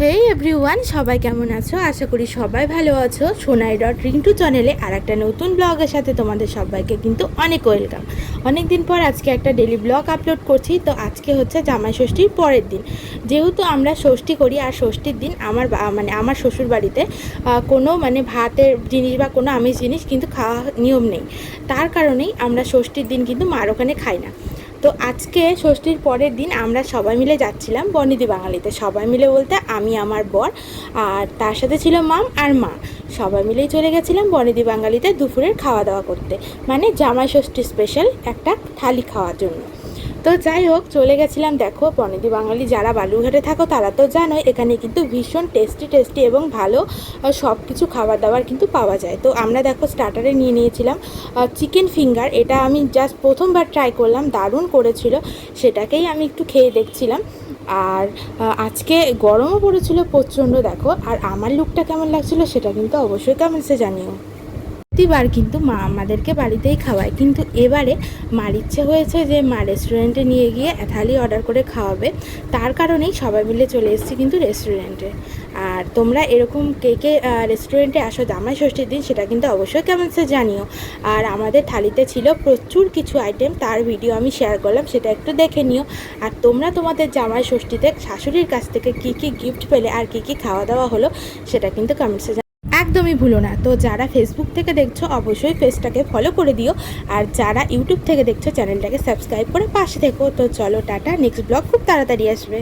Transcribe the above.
হেই everyone, সবাই কেমন আছো? আশা করি সবাই ভালো আছো। সোনাই ডট রিন্টু চ্যানেলে আর একটা নতুন ব্লগের সাথে তোমাদের সবাইকে কিন্তু অনেক ওয়েলকাম। অনেক দিন পর আজকে একটা ডেলি ব্লগ আপলোড করছি। তো আজকে হচ্ছে জামাই ষষ্ঠীর পরের দিন। যেহেতু আমরা ষষ্ঠী করি আর ষষ্ঠীর দিন আমার শ্বশুর বাড়িতে কোনো ভাতের জিনিস বা কোনো আমিষ জিনিস কিন্তু খাওয়া নিয়ম নেই। তার কারণেই আমরা ষষ্ঠীর দিন কিন্তু মার ওখানে খাই না। তো আজকে ষষ্ঠীর পরের দিন আমরা সবাই মিলে যাচ্ছিলাম বনিদি বাঙালিতে। সবাই মিলে বলতে আমি, আমার বর, আর তার সাথে ছিল মাম আর মা। সবাই মিলেই চলে গেছিলাম বনিদি বাঙালিতে দুপুরের খাওয়া দাওয়া করতে, মানে জামাই ষষ্ঠী স্পেশাল একটা থালি খাওয়ার জন্য। তো যাই হোক, চলে গেছিলাম। দেখো, বনেদি বাঙালি যারা বালুরঘাটে থাকো তারা তো জানোই এখানে কিন্তু ভীষণ টেস্টি এবং ভালো সব কিছু খাবার দাবার কিন্তু পাওয়া যায়। তো আমরা দেখো স্টার্টারে নিয়ে নিয়েছিলাম চিকেন ফিঙ্গার। এটা আমি জাস্ট প্রথমবার ট্রাই করলাম, দারুণ করেছিল। সেটাকেই আমি একটু খেয়ে দেখছিলাম। আর আজকে গরমও পড়েছিল প্রচণ্ড। দেখো, আর আমার লুকটা কেমন লাগছিল সেটা কিন্তু অবশ্যই কমেন্টসে জানিও। প্রতিবার কিন্তু মা আমাদেরকে বাড়িতেই খাওয়ায়, কিন্তু এবারে মার ইচ্ছে হয়েছে যে মা রেস্টুরেন্টে নিয়ে গিয়ে থালি অর্ডার করে খাওয়াবে। তার কারণেই সবাই মিলে চলে এসেছি কিন্তু রেস্টুরেন্টে। আর তোমরা এরকম কে কে রেস্টুরেন্টে আসো জামাই ষষ্ঠীর দিন সেটা কিন্তু অবশ্যই কমেন্টসে জানিও। আর আমাদের থালিতে ছিল প্রচুর কিছু আইটেম, তার ভিডিও আমি শেয়ার করলাম, সেটা একটু দেখে নিও। আর তোমরা তোমাদের জামাই ষষ্ঠীতে শাশুড়ির কাছ থেকে কী কী গিফট পেলে আর কী কী খাওয়া দাওয়া হলো সেটা কিন্তু কমেন্টসে একদমই ভুলো না। তো যারা ফেসবুক থেকে দেখছো অবশ্যই পেজটাকে ফলো করে দিও, আর যারা ইউটিউব থেকে দেখছো চ্যানেলটাকে সাবস্ক্রাইব করে পাশে থেকো। তো চলো টাটা, নেক্সট ব্লগ খুব তাড়াতাড়ি আসবে।